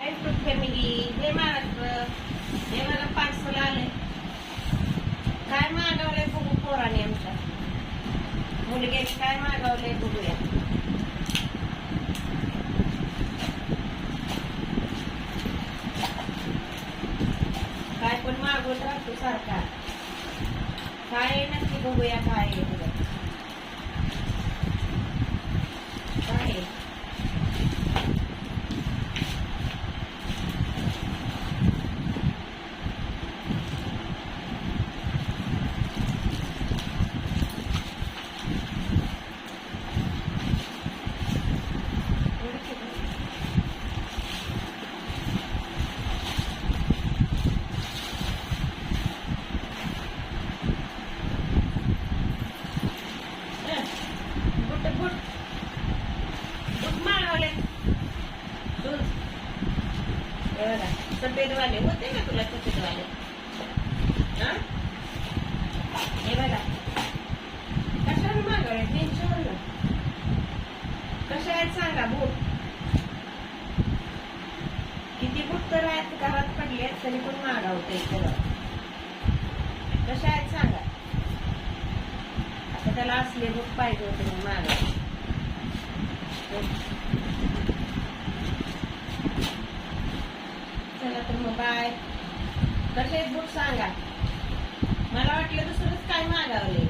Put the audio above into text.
YouTube family, जय महाराष्ट्र. हे मला parcel आले. काय मागवलंय बघू पोराने आमच्या मुलग्याने काय मागवलंय बघूया. काय पण मागवत राहतो सारखा. काय नक्की बघूया काय आहे बघा. काय आहे? सफेद वाले होते ना तुला सफेद वाले. हे बघा कशावर मागवले. 300 कशा आहेत सांगा. बूट किती बूट तर आहेत घरात पडले आहेत तरी पण मागवते. कशा आहेत सांगा. आता त्याला असले बूट पाहिजे होते म्हणून मागवले. चला तर मग बाय. कसे बूट सांगा. मला वाटलं दुसरंच काय मागवले.